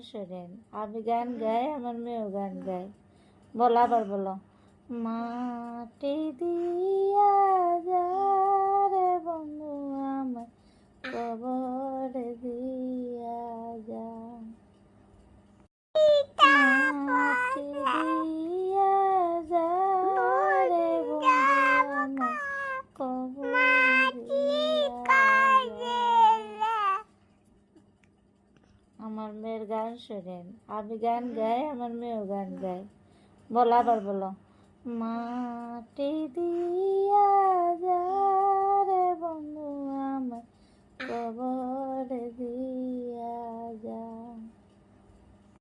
শোনেন, আমি গান গাই, আমার মেয়েও গান গায়। বলো, আবার বলো। মাটি দিয়া যা রে বন্ধু আমার কবর দিয়া যা, মাটি দিয়া যা রে বন্ধু আমার কবর দিয়া যা। আমার মেয়ের গান শোনেন, আমি গান গাই, আমার মেয়েও গান গায়। বলো, আবার বলো। মাটি দিয়া যা রে বন্ধু আমার কবর দিয়া যা।